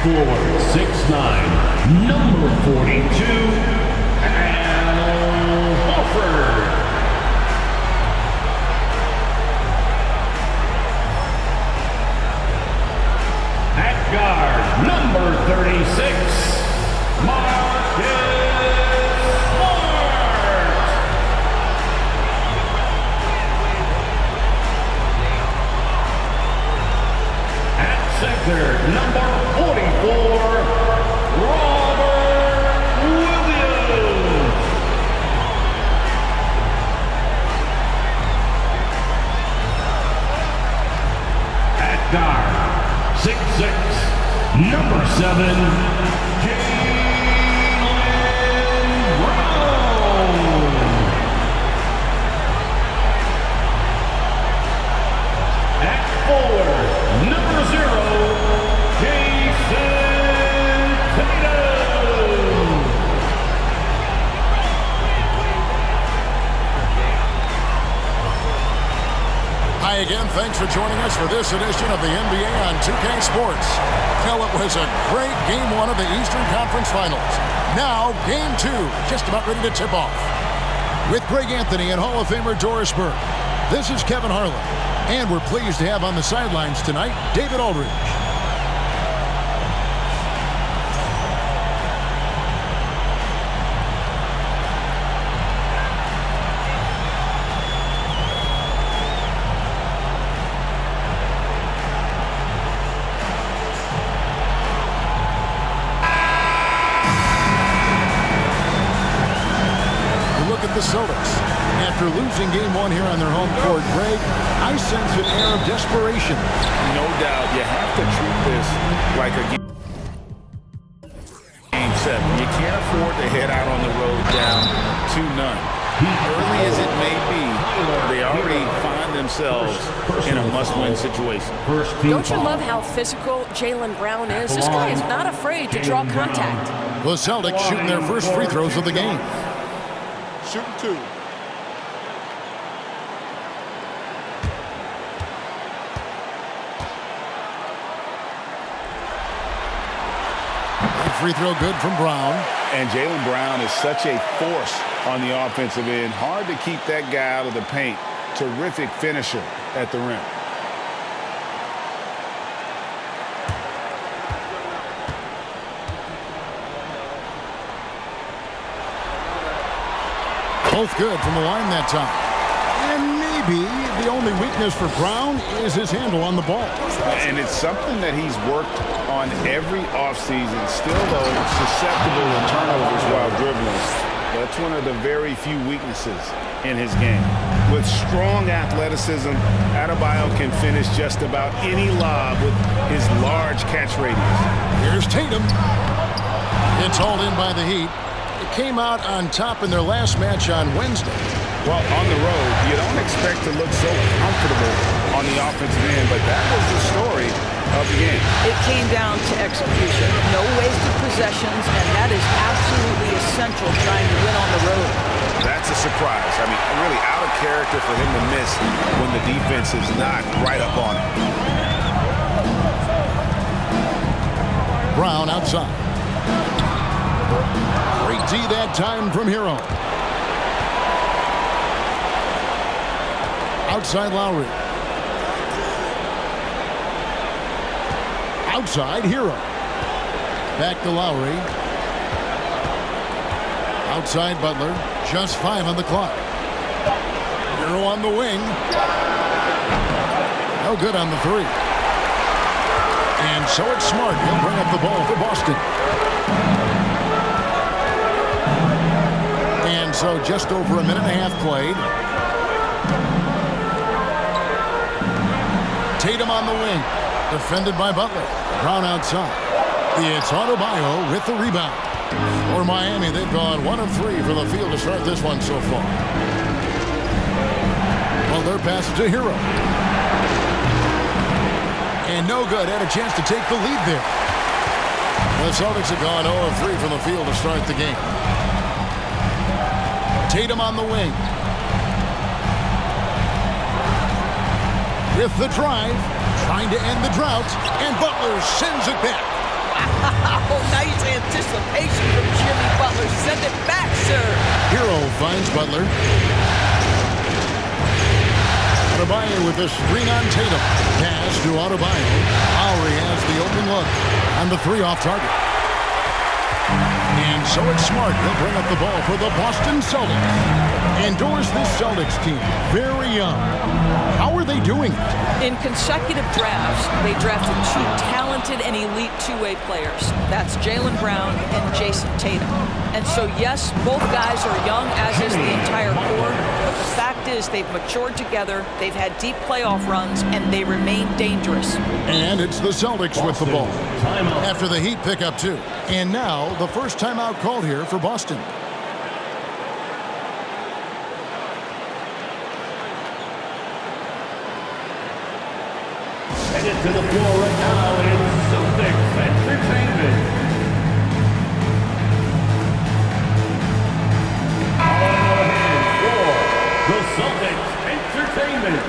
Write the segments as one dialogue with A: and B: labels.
A: forward, 6'9", number 42, Al Horford. At guard, number 36, Marcus Smart. At center, number 44, Robert Williams. At guard, 6'6", number 7, Jaylen Brown. At forward, number 0, Jason Tatum.
B: Hi again, thanks for joining us for this edition of the NBA on 2K Sports. Well, it was a great Game 1 of the Eastern Conference Finals. Now, Game 2, just about ready to tip off. With Greg Anthony and Hall of Famer Doris Burke, this is Kevin Harlan. And we're pleased to have on the sidelines tonight, David Aldridge. The Celtics. After losing Game 1 here on their home court, Greg, I sense an air of desperation.
C: No doubt. You have to treat this like a Game 7. You can't afford to head out on the road down 2-0. Early as it may be, they already find themselves in a must-win situation.
D: Don't you love how physical Jaylen Brown is? This guy is not afraid to draw contact.
B: The Celtics shooting their first free throws of the game.
E: Shooting 2.
B: Free throw good from Brown.
C: And Jaylen Brown is such a force on the offensive end. Hard to keep that guy out of the paint. Terrific finisher at the rim.
B: Both good from the line that time. And maybe the only weakness for Brown is his handle on the ball.
C: And it's something that he's worked on every offseason. Still, though, susceptible to turnovers while dribbling. That's one of the very few weaknesses in his game. With strong athleticism, Adebayo can finish just about any lob with his large catch radius.
B: Here's Tatum. It's hauled in by the Heat. It came out on top in their last match on Wednesday.
C: Well, on the road, you don't expect to look so comfortable on the offensive end, but that was the story of the game.
F: It came down to execution. No wasted possessions, and that is absolutely essential trying to win on the road.
C: That's a surprise. I mean, really out of character for him to miss when the defense is not right up on him.
B: Brown outside. Great D that time from Hero. Outside Lowry. Outside Hero. Back to Lowry. Outside Butler. Just 5 on the clock. Hero on the wing. No good on the 3. And so it's Smart. He'll bring up the ball for Boston. And so just over a minute and a half played. Tatum on the wing. Defended by Butler. Brown outside. It's Adebayo with the rebound. For Miami, they've gone 1 of 3 from the field to start this one so far. Butler passes to Hero. And no good. Had a chance to take the lead there. The Celtics have gone 0 of 3 from the field to start the game. Tatum on the wing. With the drive, trying to end the drought, and Butler sends it back.
F: Oh, nice anticipation from Jimmy Butler. Send it back, sir.
B: Hero finds Butler. Adebayo with the screen on Tatum. Pass to Adebayo. Lowry has the open look on the 3 off target. And so it's Smart. He'll bring up the ball for the Boston Celtics. Endorse this Celtics team. Very young. How are they doing it?
F: In consecutive drafts, they drafted 2 talented and elite two-way players. That's Jaylen Brown and Jason Tatum. And so, yes, both guys are young, as is the entire core. But the fact is they've matured together, they've had deep playoff runs, and they remain dangerous.
B: And it's the Celtics with the ball. After the Heat pick up 2. And now the first timeout called here for Boston.
A: Headed to the floor right now, it's Celtics Entertainment. On ahead for the Celtics Entertainment.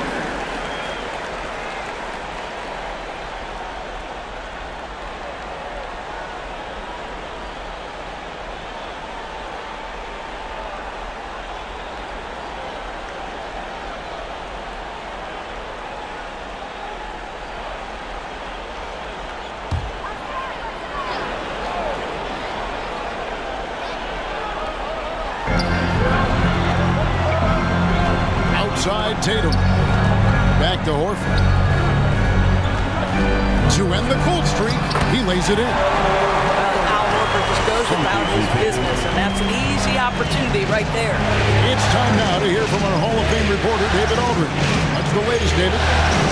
B: Outside Tatum. Back to Horford. To end the cold streak, he lays it in.
F: Well, Al Horford just goes about his business, and that's an easy opportunity right there.
B: It's time now to hear from our Hall of Fame reporter, David Aldridge. What's the latest, David?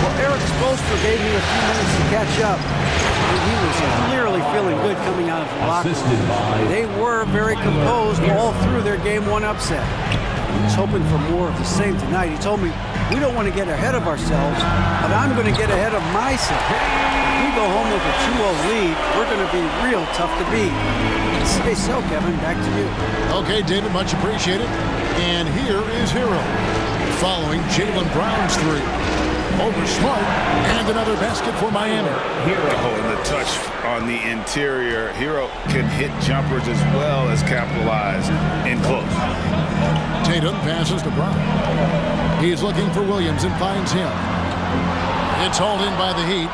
G: Well, Eric Spoelstra gave me a few minutes to catch up. He was clearly feeling good coming out of the locker room. They were very composed all through their Game 1 upset. He was hoping for more of the same tonight. He told me, we don't want to get ahead of ourselves, but I'm going to get ahead of myself. If we go home with a 2-0 lead, we're going to be real tough to beat. Say so, Kevin. Back to you.
B: Okay, David, much appreciated. And here is Hero, following Jaylen Brown's 3. Over Smart, and another basket for Miami.
C: Oh, and the touch on the interior. Hero can hit jumpers as well as capitalize in close.
B: Tatum passes to Brown. He's looking for Williams and finds him. It's hauled in by the Heat.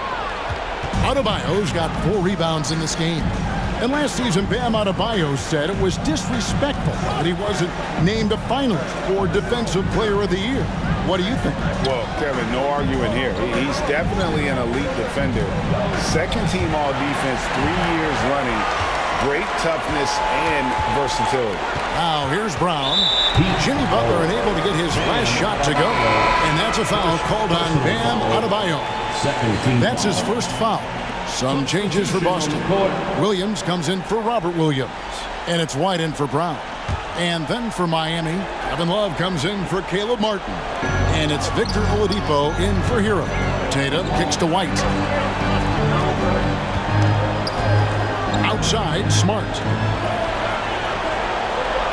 B: Adebayo's got 4 rebounds in this game. And last season, Bam Adebayo said it was disrespectful that he wasn't named a finalist for Defensive Player of the Year. What do you think?
C: Well, Kevin, no arguing here. He's definitely an elite defender. Second team all defense, 3 years running. Great toughness and versatility.
B: Now here's Brown. Jimmy Butler unable to get his last shot to go. And that's a foul called on Bam Adebayo. That's his first foul. Some changes for Boston. Williams comes in for Robert Williams. And it's White in for Brown. And then for Miami, Kevin Love comes in for Caleb Martin. And it's Victor Oladipo in for Hero. Tatum kicks to White. Outside, Smart.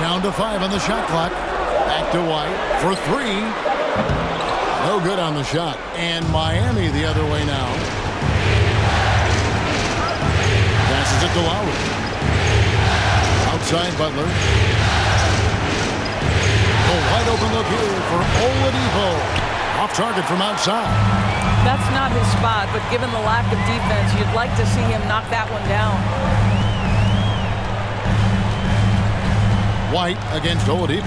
B: Down to 5 on the shot clock. Back to White for 3. No good on the shot. And Miami the other way now. Passes it to Lowry. Outside Butler. A wide open look here for Oladipo. Off target from outside.
F: That's not his spot, but given the lack of defense, you'd like to see him knock that one down.
B: White against Oladipo.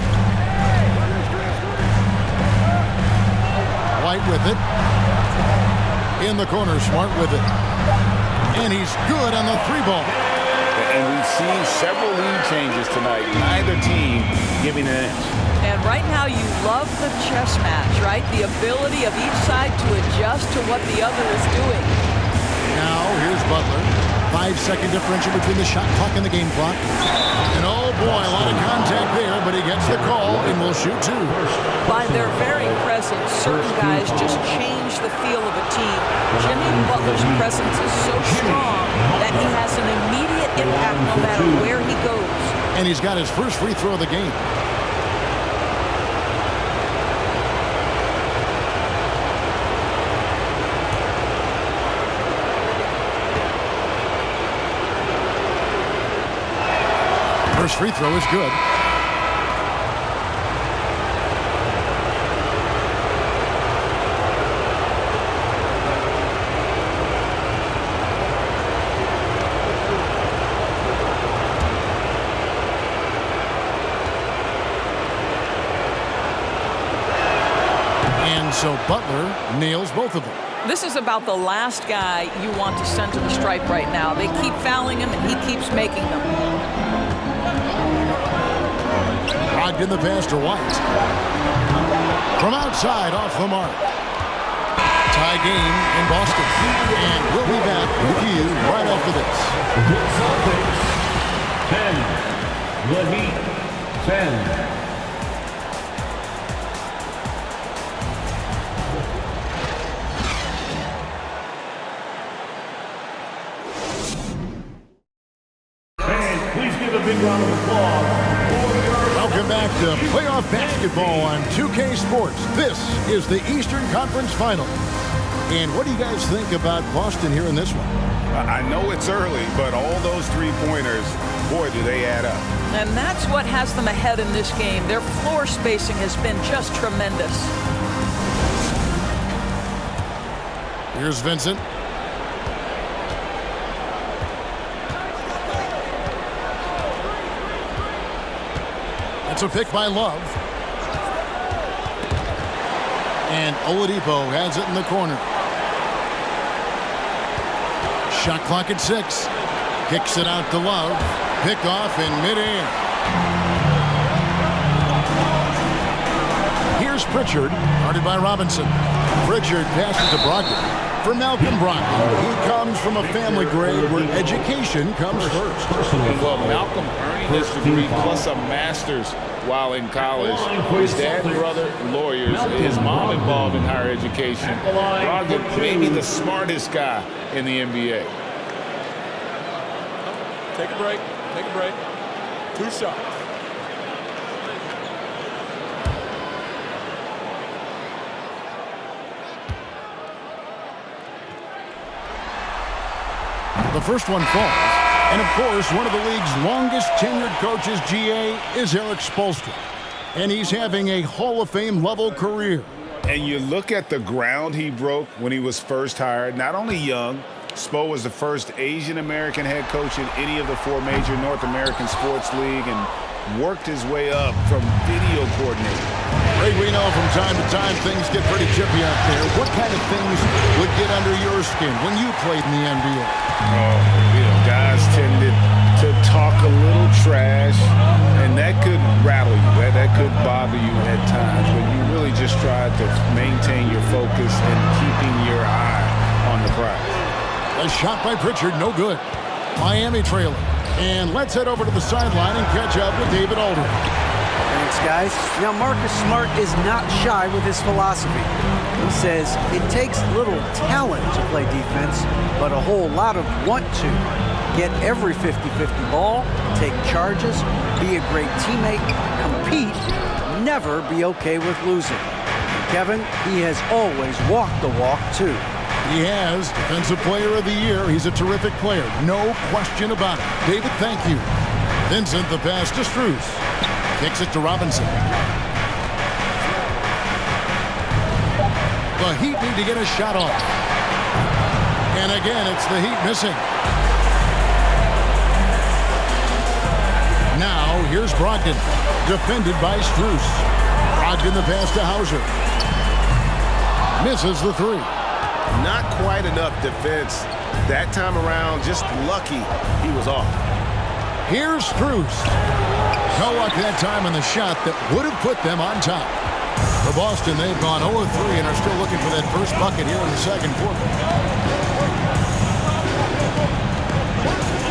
B: White with it. In the corner, Smart with it. And he's good on the 3-ball.
C: And we've seen several lead changes tonight. Neither team giving an inch.
F: And right now you love the chess match, right? The ability of each side to adjust to what the other is doing.
B: Now here's Butler. 5-second differential between the shot clock and the game clock. And oh boy, a lot of contact there, but he gets the call and will shoot 2.
F: By their very presence, certain guys just change the feel of a team. Jimmy Butler's presence is so strong that he has an immediate impact no matter where he goes.
B: And he's got his first free throw of the game. First free throw is good. So Butler nails both of them.
F: This is about the last guy you want to send to the stripe right now. They keep fouling him, and he keeps making them.
B: Brogdon the pass to White. From outside, off the mark. Tie game in Boston. And we'll be back with you right after this.
A: The Celtics 10. The Heat 10.
B: Welcome back to playoff basketball on 2K Sports. This is the Eastern Conference Final. And what do you guys think about Boston here in this one?
C: I know it's early, but all those three-pointers, boy, do they add up.
F: And that's what has them ahead in this game. Their floor spacing has been just tremendous.
B: Here's Vincent. That's a pick by Love. And Oladipo has it in the corner. Shot clock at 6. Kicks it out to Love. Pick off in midair. Here's Pritchard, guarded by Robinson. Pritchard passes to Brogdon. For Malcolm Brogdon, he comes from a family grade where education comes first.
C: Well, Malcolm earning his degree plus a master's while in college. His dad and brother, lawyers. His mom involved in higher education. Brogdon, maybe the smartest guy in the NBA.
E: Take a break. Take a break. 2 shots.
B: The first one falls. And, of course, one of the league's longest tenured coaches, GA, is Eric Spoelstra. And he's having a Hall of Fame level career.
C: And you look at the ground he broke when he was first hired. Not only young, Spo was the first Asian-American head coach in any of the 4 major North American sports league and worked his way up from video coordinator.
B: Ray, we know from time to time things get pretty chippy out there. What kind of things would get under your skin when you played in the NBA?
C: Guys tended to talk a little trash, and that could rattle you. That could bother you at times, but you really just tried to maintain your focus and keeping your eye on the prize.
B: A shot by Pritchard, no good. Miami trailing. And let's head over to the sideline and catch up with David Aldridge.
G: Thanks, guys. Now, Marcus Smart is not shy with his philosophy. He says it takes little talent to play defense, but a whole lot of want to. Get every 50-50 ball, take charges, be a great teammate, compete, never be okay with losing. Kevin, he has always walked the walk, too.
B: He has Defensive Player of the Year. He's a terrific player. No question about it. David, thank you. Vincent, the pass to Strus. Kicks it to Robinson. The Heat need to get a shot off. And again, it's the Heat missing. Now, here's Brogdon. Defended by Strus. Brogdon the pass to Hauser. Misses the 3.
H: Not quite enough defense that time around. Just lucky he was off.
B: Here's Strus. No luck that time on the shot that would have put them on top. For Boston, they've gone 0-3 and are still looking for that first bucket here in the second quarter.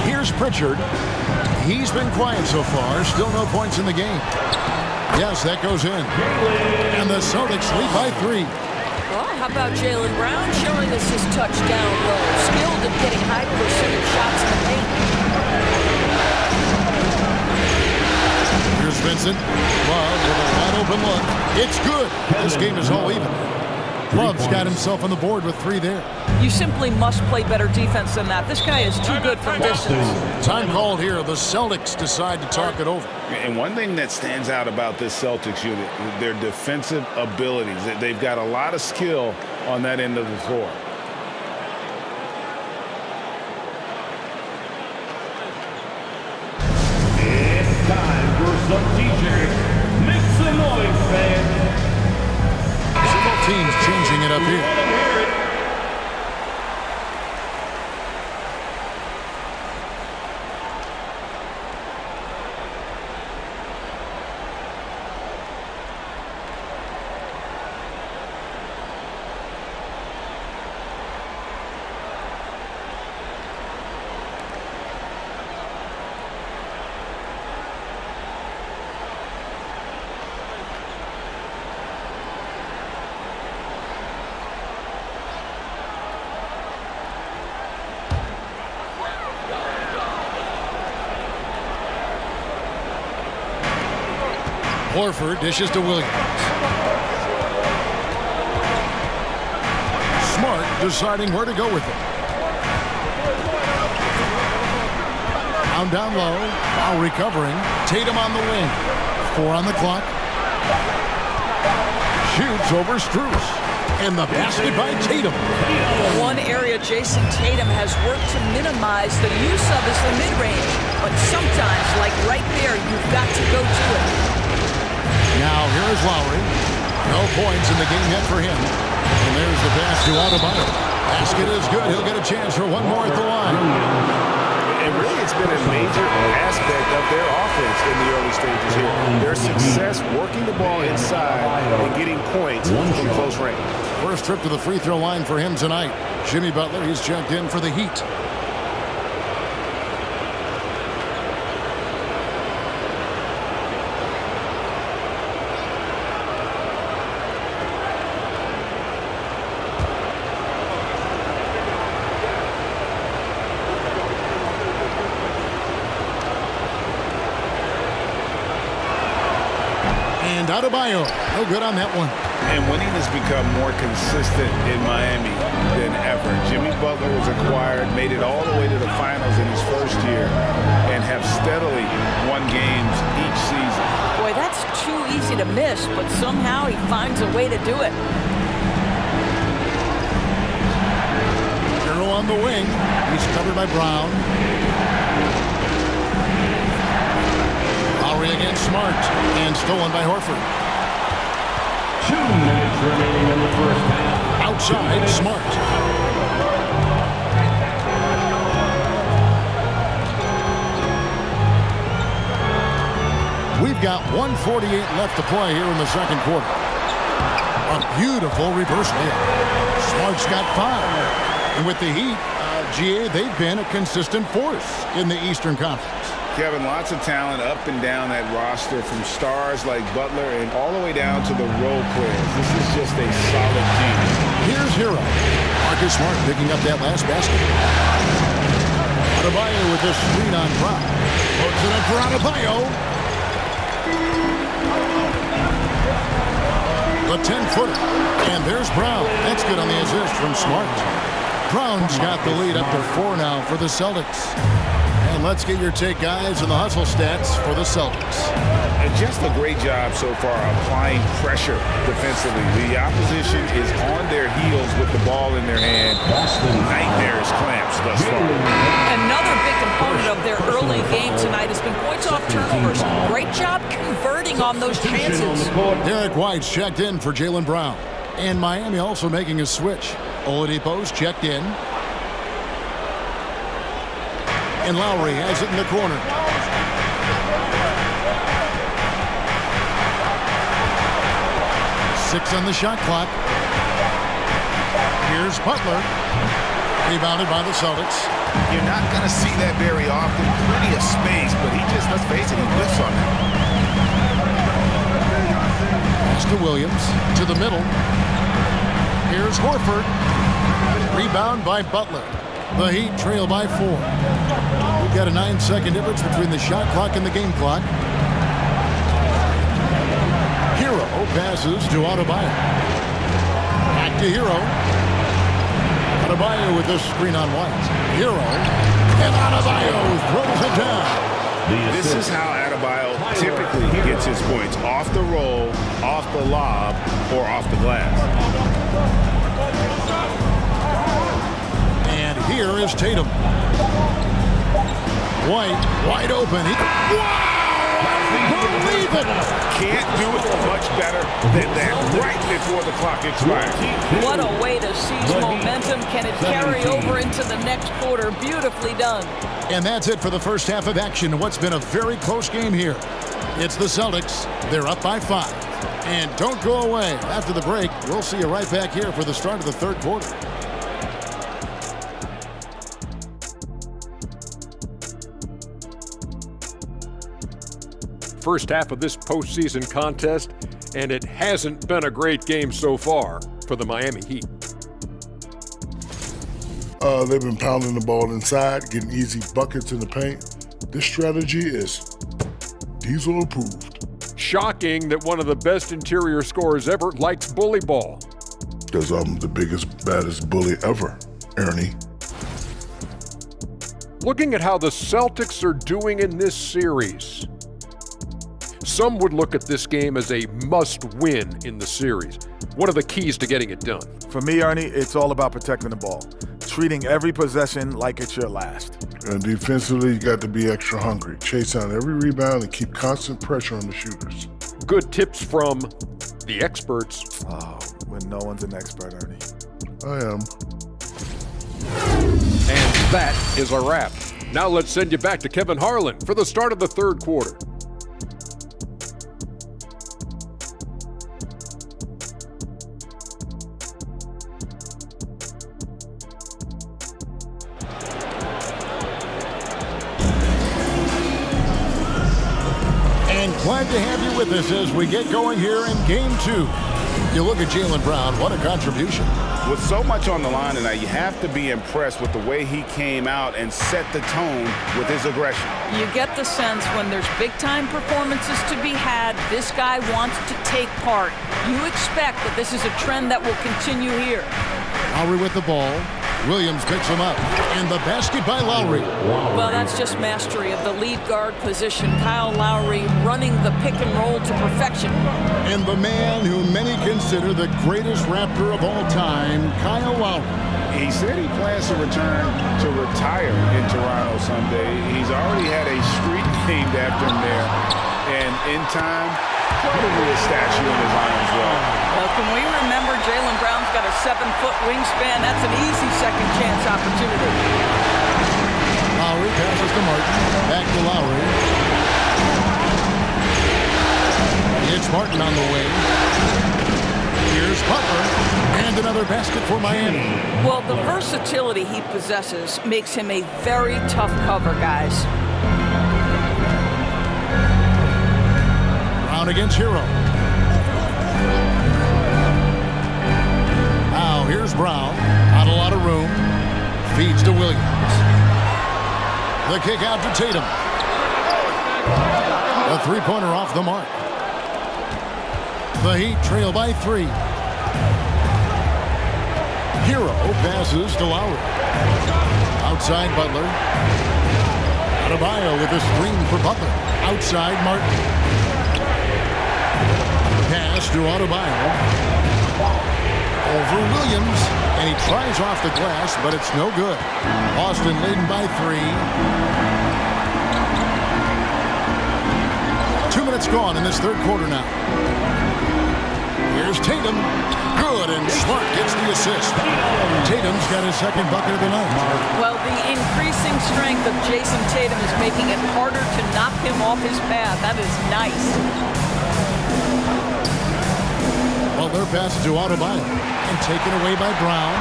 B: Here's Pritchard. He's been quiet so far. Still no points in the game. Yes, that goes in. And the Celtics lead by 3.
D: Well, how about Jaylen Brown showing us his touchdown low, skilled at getting high percentage shots in the paint.
B: Here's Vincent. Love with a wide open look. It's good. This game is all even. Love's got himself on the board with 3 there.
F: You simply must play better defense than that. This guy is too good from distance.
B: Time called here. The Celtics decide to talk it over.
C: And one thing that stands out about this Celtics unit, their defensive abilities. They've got a lot of skill on that end of the floor.
A: It's time for some t-shirts. Make some noise, fans.
B: Both teams changing it up here. Horford dishes to Williams. Smart deciding where to go with it. Down low. Now recovering. Tatum on the wing. 4 on the clock. Shoots over Strus. And the basket by Tatum.
D: One area Jason Tatum has worked to minimize the use of is the mid-range. But sometimes, like right there, you've got to go to it.
B: Now here is Lowry. No points in the game yet for him. And there's the pass to Adebayo. Basket is good. He'll get a chance for one more at the line.
H: And really, it's been a major aspect of their offense in the early stages here. Their success working the ball inside and getting points from close range.
B: First trip to the free throw line for him tonight. Jimmy Butler, he's checked in for the Heat. And Adebayo, no good on that one.
C: And winning has become more consistent in Miami than ever. Jimmy Butler was acquired, made it all the way to the finals in his first year, and have steadily won games each season.
D: Boy, that's too easy to miss, but somehow he finds a way to do it.
B: Hero on the wing. He's covered by Brown. Lowry against Smart. And stolen by Horford.
A: 2 minutes remaining in the first half.
B: Outside, Smart. We've got 1:48 left to play here in the second quarter. A beautiful reverse layup. Smart's got 5. And with the Heat, GA, they've been a consistent force in the Eastern Conference.
C: Kevin, lots of talent up and down that roster, from stars like Butler and all the way down to the role players. This is just a solid team.
B: Here's Hero. Marcus Smart picking up that last basket. Adebayo with this screen on Brown. Puts it up for Adebayo. The 10-footer. And there's Brown. That's good on the assist from Smart. Brown's got the lead up to 4 now for the Celtics. And let's get your take, guys, on the hustle stats for the Celtics.
C: And just a great job so far applying pressure defensively. The opposition is on their heels with the ball in their hand. Nightmarish clamps thus far.
D: Another big component of their early game tonight has been points off turnovers. Great job converting on those chances.
B: Derek White's checked in for Jaylen Brown. And Miami also making a switch. Oladipo's checked in. And Lowry has it in the corner. Six on the shot clock. Here's Butler. Rebounded by the Celtics.
H: You're not going to see that very often. Plenty of space, but he just, let's face it, he whiffs on that.
B: Pass to Williams. To the middle. Here's Horford. Rebound by Butler. The Heat trail by 4. We've got a 9-second difference between the shot clock and the game clock. Hero passes to Adebayo. Back to Hero. Adebayo with this screen on White. Hero. And Adebayo throws it down.
C: This is how Adebayo typically gets his points. Off the roll, off the lob, or off the glass.
B: And here is Tatum. White, wide open. Wow! Unbelievable!
C: Can't do it much better than that right before the clock expires.
D: What a way to seize momentum. Can it carry over into the next quarter? Beautifully done.
B: And that's it for the first half of action. What's been a very close game here. It's the Celtics. They're up by 5. And don't go away. After the break, we'll see you right back here for the start of the third quarter.
I: First half of this postseason contest, and it hasn't been a great game so far for the Miami Heat.
J: They've been pounding the ball inside, getting easy buckets in the paint. This strategy is Diesel approved.
I: Shocking that one of the best interior scorers ever likes bully ball.
J: Because I'm the biggest, baddest bully ever, Ernie.
I: Looking at how the Celtics are doing in this series, some would look at this game as a must-win in the series. What are the keys to getting it done?
K: For me, Ernie, it's all about protecting the ball. Treating every possession like it's your last.
J: And defensively, you got to be extra hungry. Chase down every rebound and keep constant pressure on the shooters.
I: Good tips from the experts.
K: Oh, when no one's an expert, Ernie.
J: I am.
I: And that is a wrap. Now let's send you back to Kevin Harlan for the start of the third quarter.
B: Glad to have you with us as we get going here in Game 2. You look at Jaylen Brown, what a contribution.
C: With so much on the line tonight, you have to be impressed with the way he came out and set the tone with his aggression.
D: You get the sense when there's big-time performances to be had, this guy wants to take part. You expect that this is a trend that will continue here.
B: Lowry with the ball. Williams picks him up. And the basket by Lowry.
D: Well, that's just mastery of the lead guard position. Kyle Lowry running the pick and roll to perfection.
B: And the man who many consider the greatest Raptor of all time, Kyle Lowry.
C: He said he plans to return to retire in Toronto someday. He's already had a street named after him there. And in time, probably a statue in his honor as well.
D: Well, can we remember Jaylen Brown's got a 7-foot wingspan? That's an easy second chance opportunity.
B: Lowry passes to Martin. Back to Lowry. It's Martin on the wing. Here's Butler. And another basket for Miami.
D: Well, the versatility he possesses makes him a very tough cover, guys.
B: Brown against Hero. Now here's Brown. Not a lot of room. Feeds to Williams. The kick out to Tatum. A three-pointer off the mark. The Heat trail by 3. Hero passes to Lowry. Outside Butler. Adebayo with a screen for Butler. Outside Martin. Pass to Adebayo. Over Williams. And he tries off the glass, but it's no good. Boston leading by 3. 2 minutes gone in this third quarter now. Here's Tatum. Good, and Smart gets the assist. Tatum's got his second bucket of the night.
D: Well, the increasing strength of Jason Tatum is making it harder to knock him off his path. That is nice.
B: Well, their pass to Adebayo and taken away by Brown.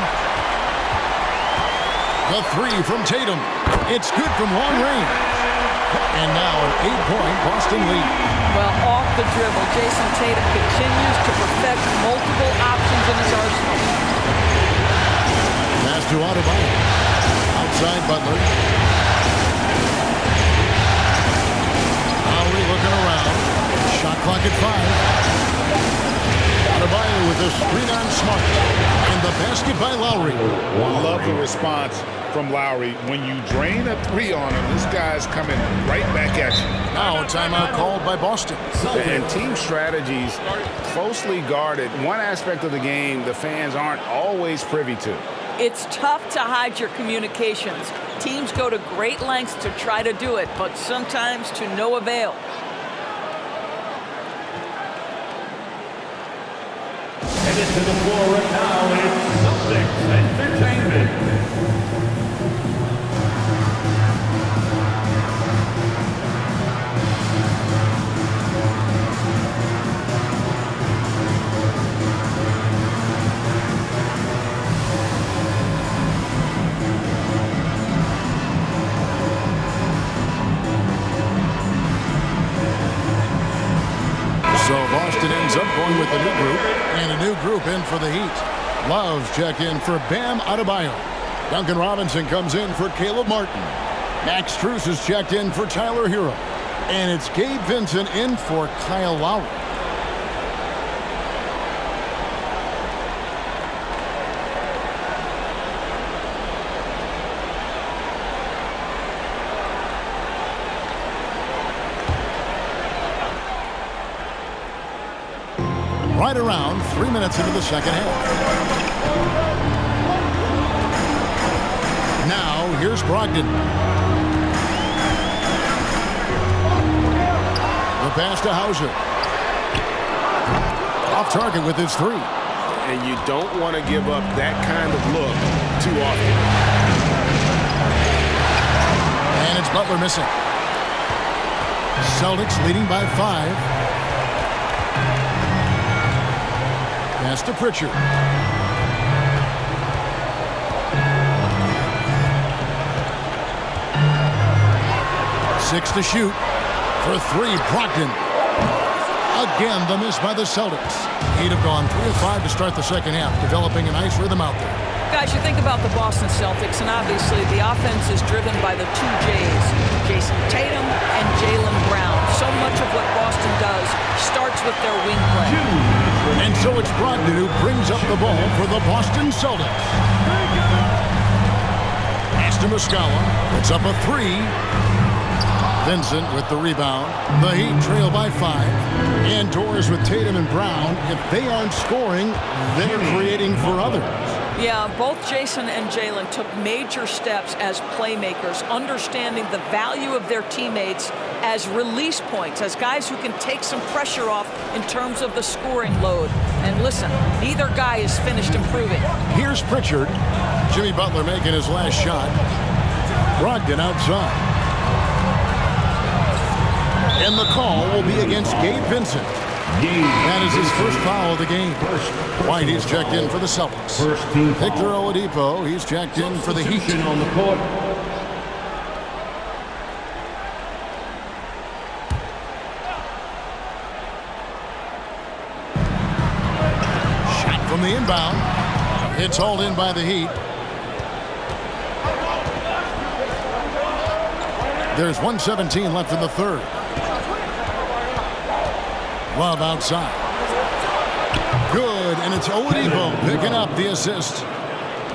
B: The 3 from Tatum. It's good from long range. And now an 8-point Boston lead.
D: Well, off the dribble, Jason Tatum continues to perfect multiple options in his arsenal.
B: Pass to Adebayo. Outside Butler. Lowry looking around. Shot clock at 5. Adebayo with a screen on Smart. And the basket by Lowry.
C: I love the response from Lowry. When you drain a three on him, this guy's coming right back at you.
B: Now a timeout called by Boston.
C: And team strategies closely guarded. One aspect of the game the fans aren't always privy to.
D: It's tough to hide your communications. Teams go to great lengths to try to do it, but sometimes to no avail.
A: Headed to the floor right now, it's Celtics Entertainment.
B: So Boston ends up going with a new group, and a new group in for the Heat. Love's check in for Bam Adebayo. Duncan Robinson comes in for Caleb Martin. Max Strus is checked in for Tyler Hero. And it's Gabe Vincent in for Kyle Lowry. Right around 3 minutes into the second half. Now, here's Brogdon. The pass to Hauser. Off target with his three.
H: And you don't want to give up that kind of look too often.
B: And it's Butler missing. Celtics leading by 5. Pass to Pritchard. 6 to shoot. For 3, Brogdon. Again, the miss by the Celtics. He'd have gone 3 of 5 to start the second half, developing a nice rhythm out there.
D: Guys, you think about the Boston Celtics, and obviously the offense is driven by the two J's, Jason Tatum and Jaylen Brown. So much of what Boston does starts with their wing play.
B: And so it's Brogdon who brings up the ball for the Boston Celtics. Pass to Muscala. It's up a 3. Vincent with the rebound. The Heat trail by 5. Indoors with Tatum and Brown. If they aren't scoring, they're creating for others.
D: Yeah, both Jason and Jaylen took major steps as playmakers, understanding the value of their teammates as release points, as guys who can take some pressure off in terms of the scoring load. And listen, neither guy is finished improving.
B: Here's Pritchard. Jimmy Butler making his last shot. Brogdon outside. And the call will be against Gabe Vincent. That is his first foul of the game. White, he's checked in for the Celtics. Victor Oladipo, he's checked in for the Heat.
A: On the court.
B: Shot from the inbound. It's hauled in by the Heat. There's 1:17 left in the third. Love outside. Good, and it's Oladipo picking up the assist.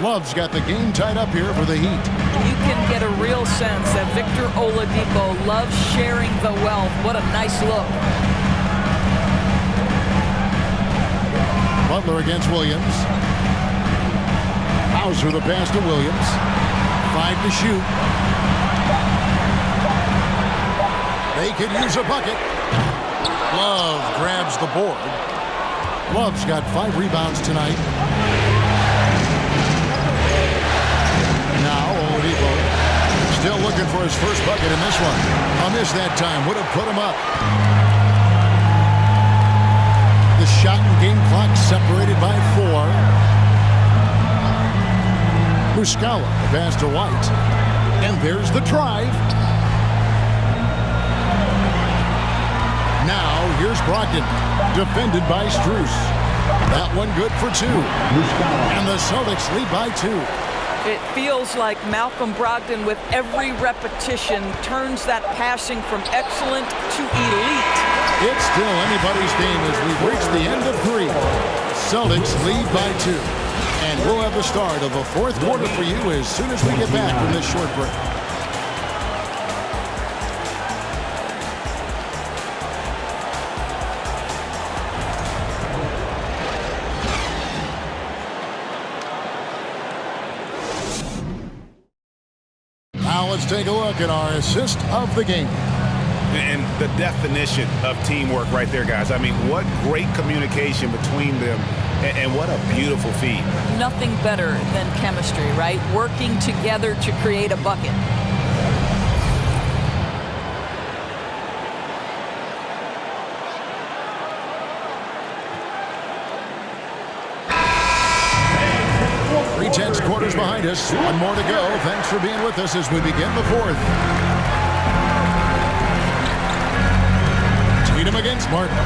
B: Love's got the game tied up here for the Heat.
D: You can get a real sense that Victor Oladipo loves sharing the wealth. What a nice look.
B: Butler against Williams. Hauser the pass to Williams. 5 to shoot. They could use a bucket. Love grabs the board. Love's got 5 rebounds tonight. Now Oladipo still looking for his first bucket in this one. A miss that time would have put him up. The shot and game clock separated by 4. Muscala, the pass to White. And there's the drive. Now, here's Brogdon, defended by Strus. That one good for 2. And the Celtics lead by 2.
D: It feels like Malcolm Brogdon, with every repetition, turns that passing from excellent to elite.
B: It's still anybody's game as we've reached the end of 3. Celtics lead by 2. And we'll have the start of the 4th quarter for you as soon as we get back from this short break. Now let's take a look at our assist of the game.
C: And the definition of teamwork right there, guys. I mean, what great communication between them, and what a beautiful feed.
D: Nothing better than chemistry, right? Working together to create a bucket.
B: Three-tenths quarters behind us. One more to go. Thanks for being with us as we begin the 4th. Tatum against Martin.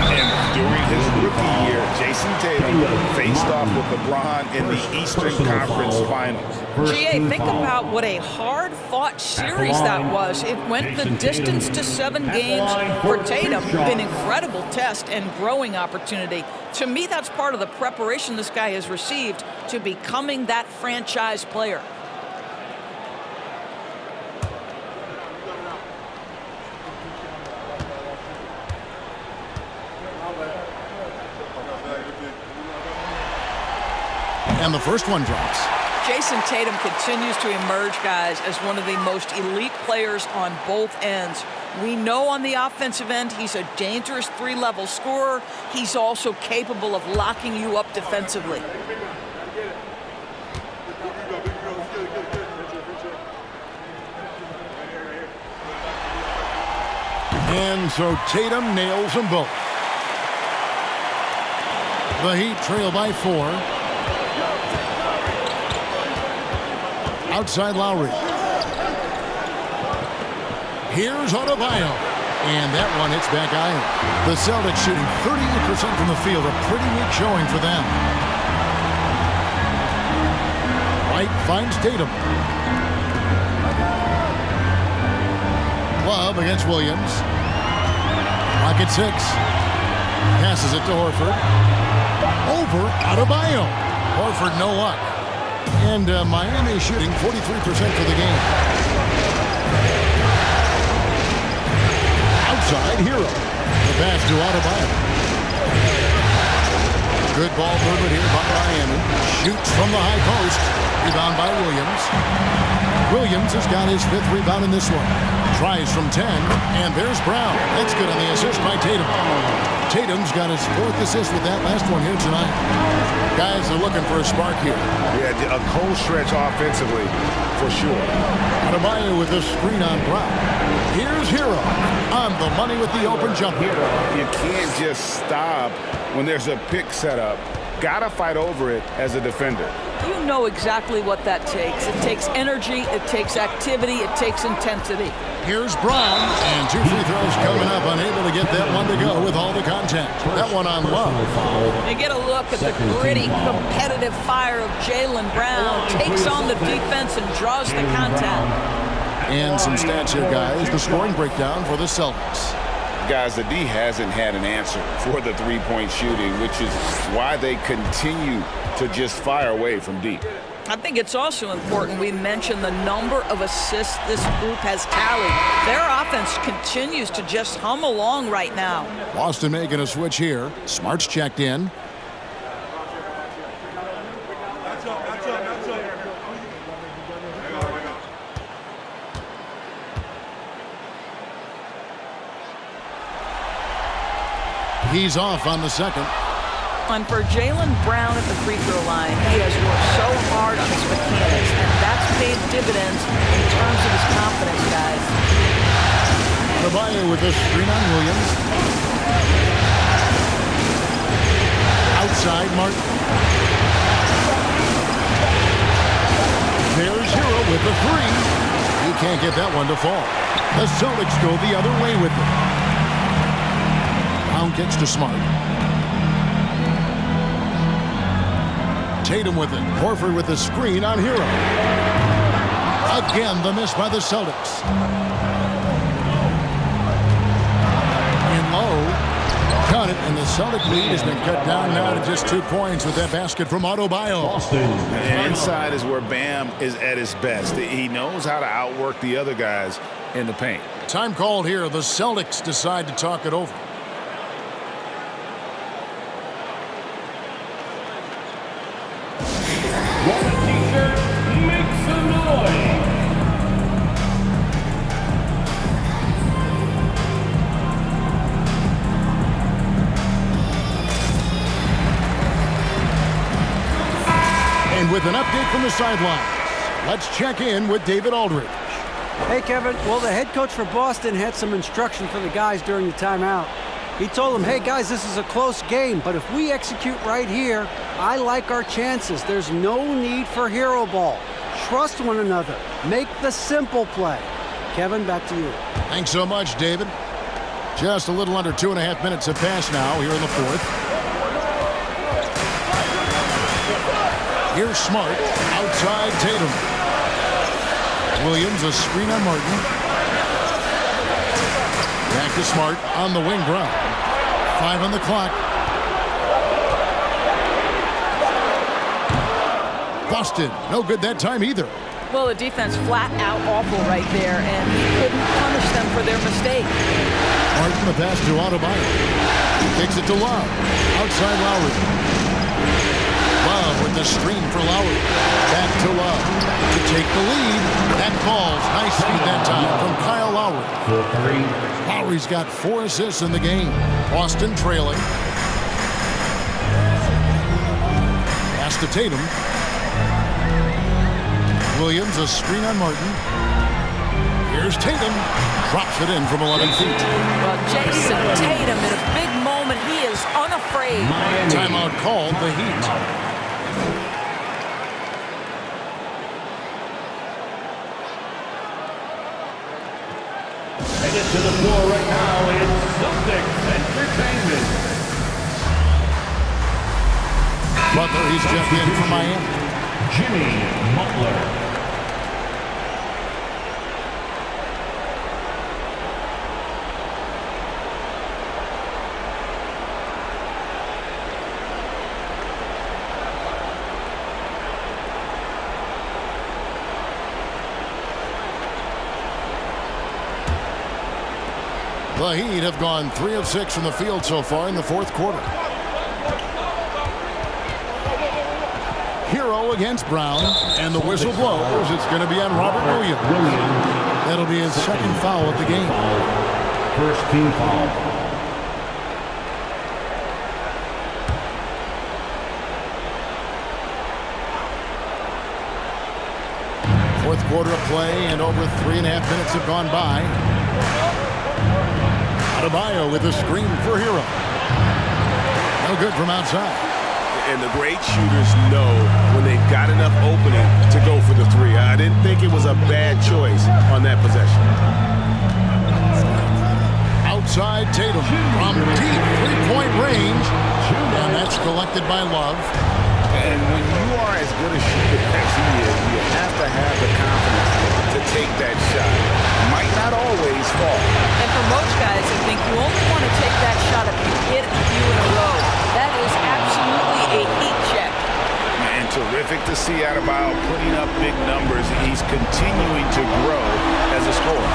C: And during his rookie year, Jason Tatum faced off with LeBron in the Eastern Conference Finals.
D: GA, think about what a hard-fought series that was. It went the distance to 7 games for Tatum. An incredible test and growing opportunity. To me, that's part of the preparation this guy has received to becoming that franchise player.
B: And the first one drops.
D: Jason Tatum continues to emerge, guys, as one of the most elite players on both ends. We know on the offensive end he's a dangerous 3-level scorer. He's also capable of locking you up defensively.
B: And so Tatum nails them both. The Heat trail by 4. Outside Lowry. Here's Adebayo. And that one hits back iron. The Celtics shooting 38% from the field. A pretty weak showing for them. White finds Tatum. Love against Williams. Clock at 6. Passes it to Horford. Over Adebayo. Horford no luck. And Miami shooting 43% for the game. Outside Hero. The pass to Adebayo. Good ball movement here by Miami. Shoots from the high post. Rebound by Williams. Williams has got his 5th rebound in this one. Tries from 10, and there's Brown. That's good on the assist by Tatum. Tatum's got his 4th assist with that last one here tonight. Guys are looking for a spark here.
H: Yeah, a cold stretch offensively, for sure.
B: Adebayo with the screen on Brown. Here's Hero on the money with the open jumper.
C: You can't just stop when there's a pick set up. Gotta fight over it as a defender.
D: You know exactly what that takes. It takes energy, it takes activity, it takes intensity.
B: Here's Brown, and 2 free throws coming up, unable to get that one to go with all the contact. That one on Love.
D: And get a look at the gritty, competitive fire of Jaylen Brown. Takes on the defense and draws the contact.
B: And some stats here, guys. The scoring breakdown for the Celtics.
C: Guys, the D hasn't had an answer for the three-point shooting, which is why they continue to just fire away from deep.
D: I think it's also important we mention the number of assists this group has tallied. Their offense continues to just hum along right now.
B: Boston making a switch here. Smart's checked in. He's off on the second.
D: And for Jaylen Brown at the free throw line, he has worked so hard on his mechanics, and that's paid dividends in terms of his confidence, guys.
B: Adebayo with the screen on Williams. Outside Martin. There's Hero with the 3. He can't get that one to fall. The Celtics go the other way with it. Brown kicks to Smart. Tatum with it. Horford with the screen on Hero. Again, the miss by the Celtics. Celtic lead has been cut down now to just 2 points with that basket from Adebayo.
C: And inside is where Bam is at his best. He knows how to outwork the other guys in the paint.
B: Time called here. The Celtics decide to talk it over.
A: Want a t-shirt? Make some noise.
B: And with an update from the sidelines, let's check in with David Aldridge.
G: Hey, Kevin. Well, the head coach for Boston had some instruction for the guys during the timeout. He told them, hey, guys, this is a close game, but if we execute right here, I like our chances. There's no need for hero ball. Trust one another. Make the simple play. Kevin, back to you.
B: Thanks so much, David. Just a little under 2.5 minutes have passed now here in the fourth. Here's Smart, outside Tatum. Williams, a screen on Martin. Back to Smart on the wing ground. 5 on the clock. Boston, no good that time either.
D: Well, the defense flat out awful right there, and he couldn't punish them for their mistake.
B: Martin, the pass to Adebayo. Takes it to Love. Outside Lowry. Love with the screen for Lowry. Back to Love to take the lead. That falls. Nice feed that time from Kyle Lowry. Lowry's got 4 assists in the game. Boston trailing. Pass to Tatum. Williams, a screen on Martin. Here's Tatum. Drops it in from 11 feet.
D: Well, Jason Tatum in a big moment. He is unafraid.
B: Timeout called the Heat.
A: Headed to the floor right now is Celtics Entertainment.
B: Butler, he's checked in from Miami.
A: Jimmy Butler.
B: The Heat have gone 3 of 6 from the field so far in the fourth quarter. Hero against Brown, and the whistle blows. It's going to be on Robert Williams. That'll be his second foul of the game.
A: First team foul.
B: Fourth quarter of play, and over 3.5 minutes have gone by. Adebayo with a screen for Hero. No good from outside.
H: And the great shooters know when they've got enough opening to go for the three. I didn't think it was a bad choice on that possession.
B: Outside Tatum from deep three-point range. And that's collected by Love.
C: And when you are as good a shooter as he is, you have to have the confidence to take that shot. Might not always fall.
D: And for most guys, I think you only want to take that shot if you hit a few in a row. That is absolutely a heat check.
C: And terrific to see Adebayo putting up big numbers. He's continuing to grow as a scorer.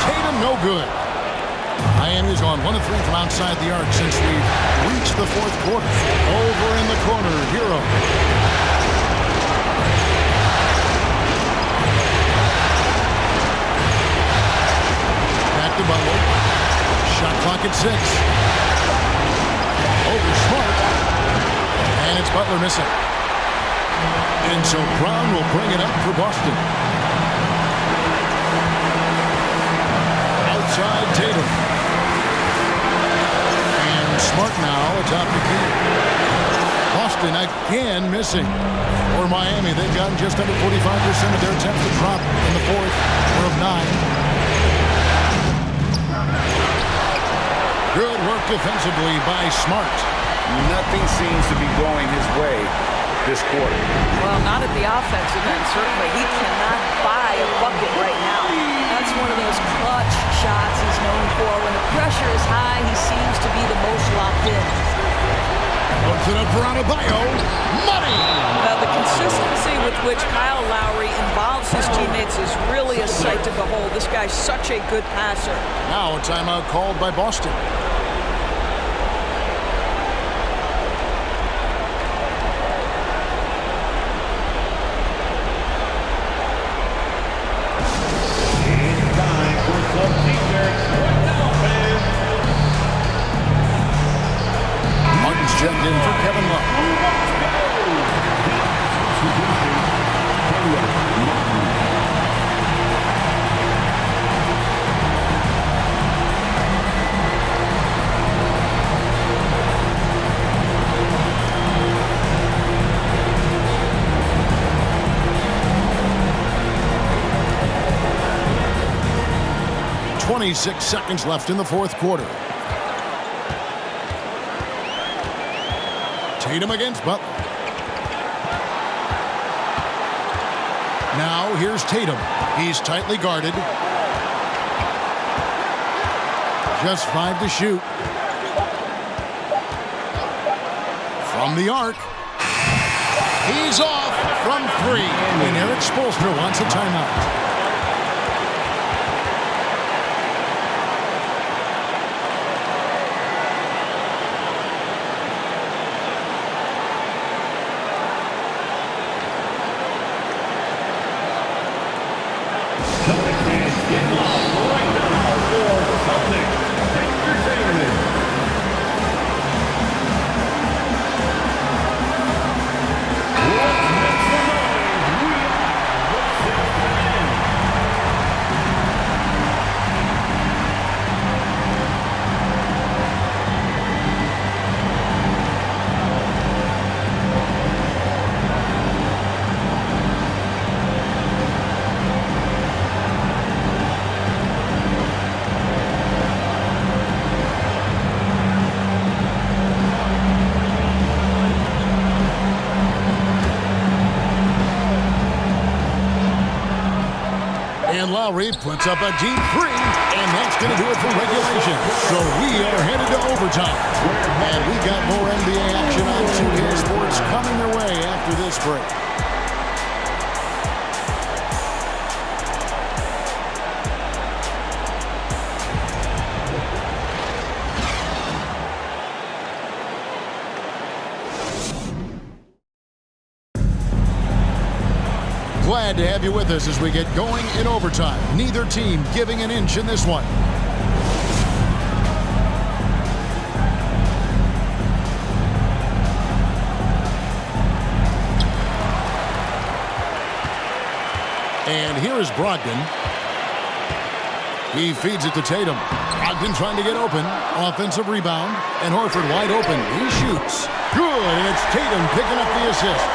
B: Tatum no good. Miami's gone 1 of 3 from outside the arc since we've reached the fourth quarter. Over in the corner, Hero. Back to Butler. Shot clock at 6. Over Smart. And it's Butler missing. And so Brown will bring it up for Boston. Outside Tatum. And Smart now atop the key. Boston again missing. For Miami, they've gotten just under 45% of their attempts to drop in the fourth. 4 of 9. Good work defensively by Smart.
C: Nothing seems to be going his way this quarter.
D: Well, not at the offensive end, certainly. He cannot buy a bucket right now. That's one of those clutch shots he's known for when the pressure
B: Puts it up for Adebayo. Money!
D: The consistency with which Kyle Lowry involves his teammates is really a sight to behold. This guy's such a good passer.
B: Now a timeout called by Boston.
A: It's time for some t-shirts. What now, fans?
B: Martin's checked in for Kevin Love. 26 seconds left in the fourth quarter. Tatum against Butler. Now here's Tatum. He's tightly guarded. Just 5 to shoot. From the arc. He's off from 3. And Eric Spoelstra wants a timeout. And Lowry puts up a deep 3, and that's going to do it for regulation. So we are headed to overtime. And we got more NBA action on 2K Sports coming your way after this break. Glad to have you with us as we get going in overtime. Neither team giving an inch in this one. And here is Brogdon. He feeds it to Tatum. Brogdon trying to get open. Offensive rebound. And Horford wide open. He shoots. Good, and it's Tatum picking up the assist.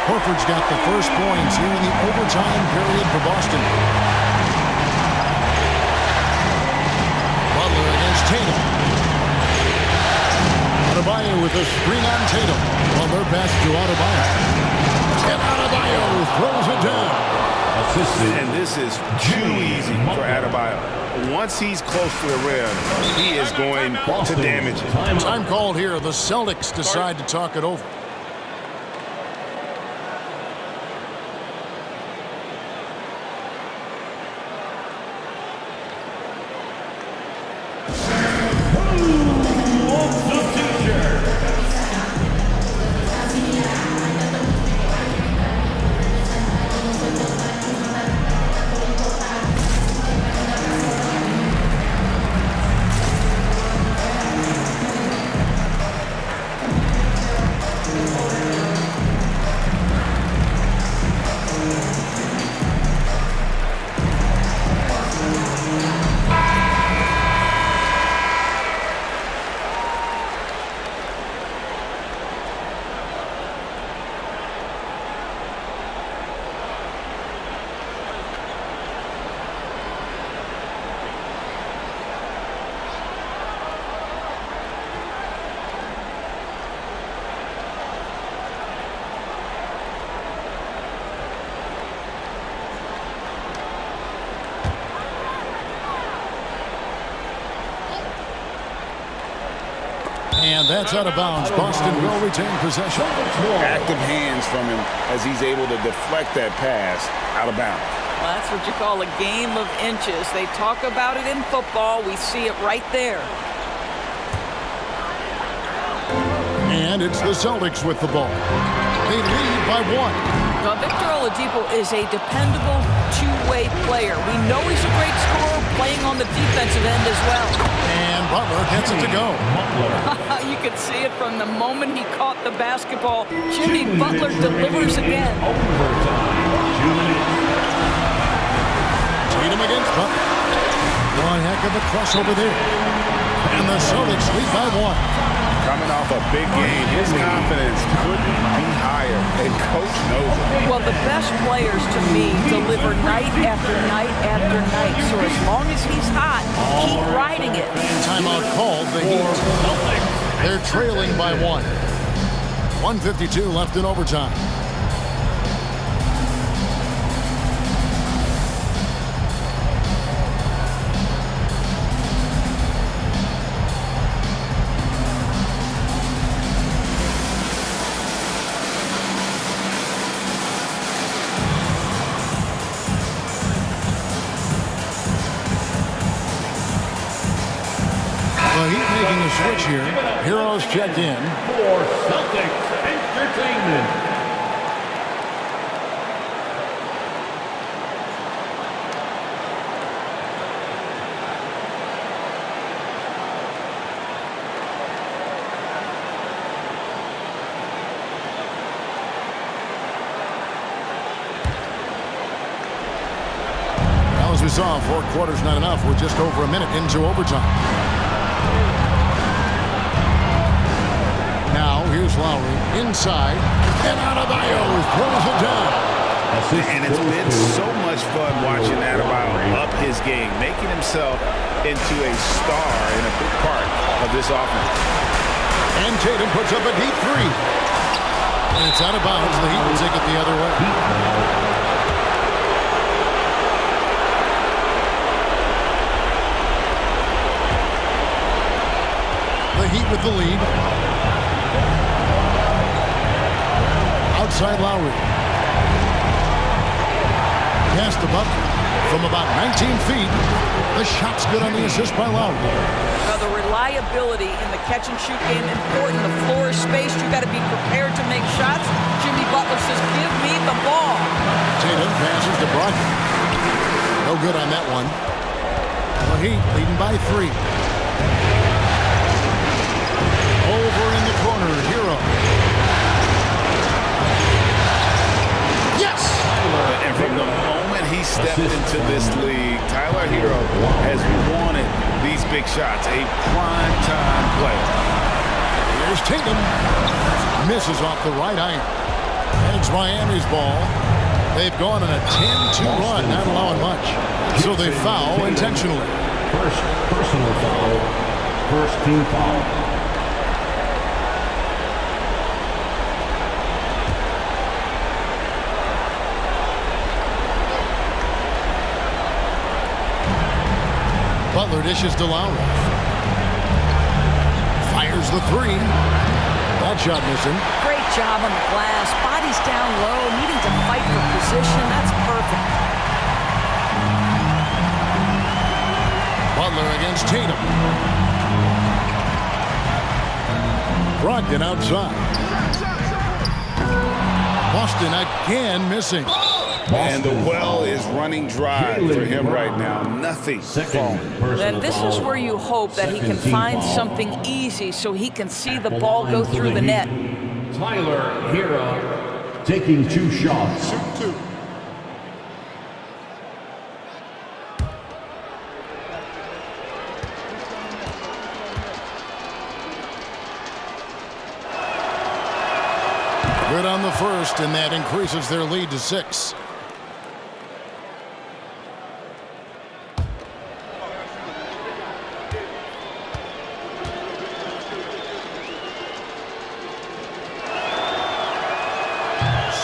B: Horford's got the first points here in the overtime period for Boston. Butler against Tatum. Adebayo with a screen on Tatum. Butler pass to Adebayo. And Adebayo throws it down.
C: And this is too easy for Adebayo. Once he's close to the rim, he is going to damage it.
B: Time called here. The Celtics decide to talk it over. And that's out of bounds. Boston will retain possession.
C: Active hands from him as he's able to deflect that pass out of bounds.
D: Well, that's what you call a game of inches. They talk about it in football. We see it right there.
B: And it's the Celtics with the ball. They lead by 1.
D: Now, Victor Oladipo is a dependable two-way player. We know he's a great scorer playing on the defensive end as well.
B: And Butler gets it to go.
D: You could see it from the moment he caught the basketball. Jimmy Butler delivers again.
B: Tatum against Butler. One heck of a crossover there. And the Celtics lead by 1.
C: Coming off a big game, his confidence couldn't be higher, and Coach knows it.
D: Well, the best players, to me, deliver night after night after night. So as long as he's hot, keep riding it.
B: Timeout called. The Heat. They're trailing by 1. 1:52 left in overtime. The Heat making a switch here. Heroes checked in.
A: For Celtics Entertainment.
B: As we saw, 4 quarters not enough. We're just over a minute into overtime. Now, here's Lowry inside, and Adebayo throws it down.
C: And it's been so much fun watching Adebayo up his game, making himself into a star and a big part of this offense.
B: And Tatum puts up a deep 3. And it's out of bounds. The Heat will take it the other way. The Heat with the lead. Outside Lowry. Pass to Butler from about 19 feet. The shot's good on the assist by Lowry.
D: Now, the reliability in the catch-and-shoot game important. The floor is spaced. You got to be prepared to make shots. Jimmy Butler says, "Give me the ball."
B: Tatum passes to Brogdon. No good on that one. The Heat leading by 3. Over in the corner, Hero. Yes!
C: And from the moment he stepped into this league, Tyler Hero has wanted these big shots. A prime-time player.
B: Here's Tatum. Misses off the right iron. And it's Miami's ball. They've gone on a 10-2 run, not allowing much. So they foul intentionally.
A: First personal foul. First team foul.
B: Butler dishes to Lowry. Fires the 3. That shot missing.
D: Great job on the glass. Body's down low, needing to fight for position. That's perfect.
B: Butler against Tatum. Brogdon outside. Boston again missing.
C: And the well is running dry for him right now. Nothing falling.
D: And this is where you hope that he can find something easy so he can see the ball go through the net.
A: Tyler Hero taking 2 shots.
B: Good on the first, and that increases their lead to 6.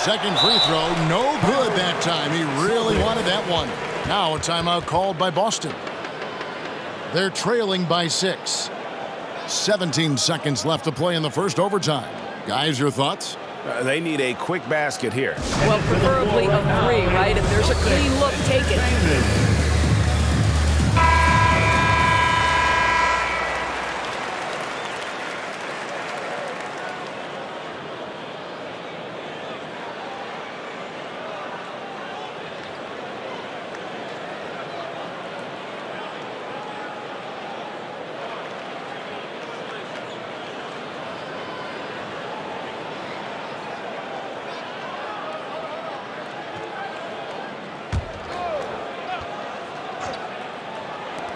B: Second free throw, no good that time. He really wanted that one. Now a timeout called by Boston. They're trailing by 6. 17 seconds left to play in the first overtime. Guys, your thoughts?
H: They need a quick basket here.
D: Well, preferably a 3, right? If there's a clean look, take it.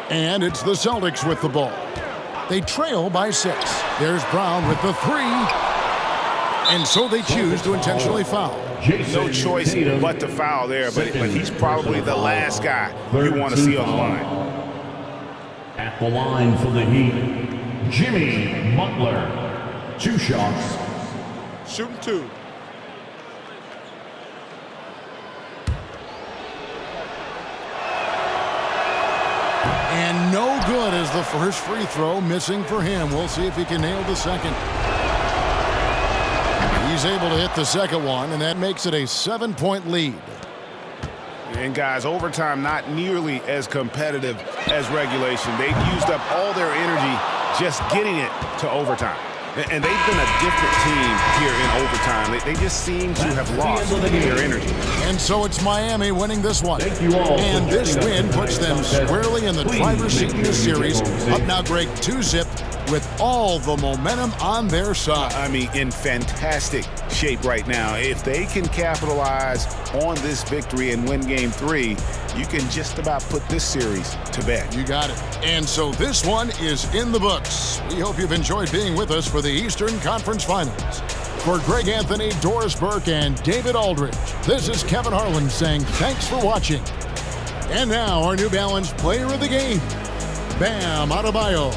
B: And it's the Celtics with the ball. They trail by 6. There's Brown with the 3. And so they choose to intentionally foul.
H: No choice but to foul there, but he's probably the last guy you want to see on the line.
A: At the line for the Heat, Jimmy Butler. 2 shots.
E: Shooting 2.
B: And no good as the first free throw missing for him. We'll see if he can nail the second. He's able to hit the second one, and that makes it a 7-point lead.
H: And guys, overtime not nearly as competitive as regulation. They've used up all their energy just getting it to overtime. And they've been a different team here in overtime. They just seem to have lost their energy.
B: And so it's Miami winning this one. And this win puts them squarely in the driver's seat in this series. Up now, Greg, 2-zip with all the momentum on their side.
H: I mean, in fantastic shape right now. If they can capitalize on this victory and win Game 3, you can just about put this series to bed.
B: You got it. And so this one is in the books. We hope you've enjoyed being with us for the Eastern Conference Finals. For Greg Anthony, Doris Burke, and David Aldridge, this is Kevin Harlan saying thanks for watching. And now our New Balance Player of the Game, Bam Adebayo.